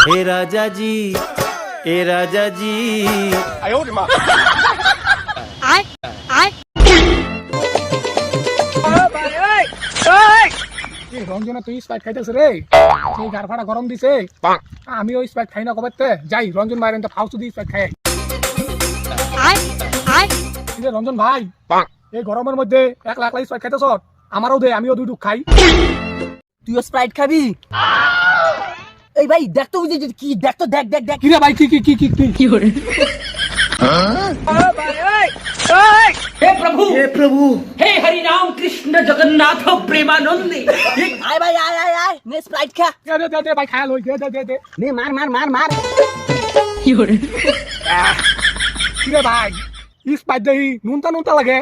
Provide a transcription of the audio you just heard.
हे राजा जी ए राजा जी রঞ্জনা তুই স্প্রাইট খাইতেছ রে, সেই গার ফাটা গরম দিছে। আমি ওই স্প্রাইট খাই না কবে যাই রঞ্জন ভাইয়ের ফাউসু দিয়ে স্প্রাইট খাই। রঞ্জন ভাই এই গরমের মধ্যে একলা একলা স্প্রাইট খাইতেছ, আমারও দে, আমিও দুই খাই। তুইও স্প্রাইট খাবি? এই ভাই দেখ তো কি, দেখ তো, দেখ দেখ দেখ। কি রে ভাই, কি কি কি কি কি করে? हे प्रभु हे हरि राम कृष्ण जगन्नाथ प्रेमानंद। আয় ভাই আয় আয় আয়, নে স্প্রাইট খা। দে দে দে ভাই, খায়া লই, দে দে দে দে। নে মার মার মার মার। কি রে ভাই, স্প্রাইট দেই নুনতা নুনতা লাগে।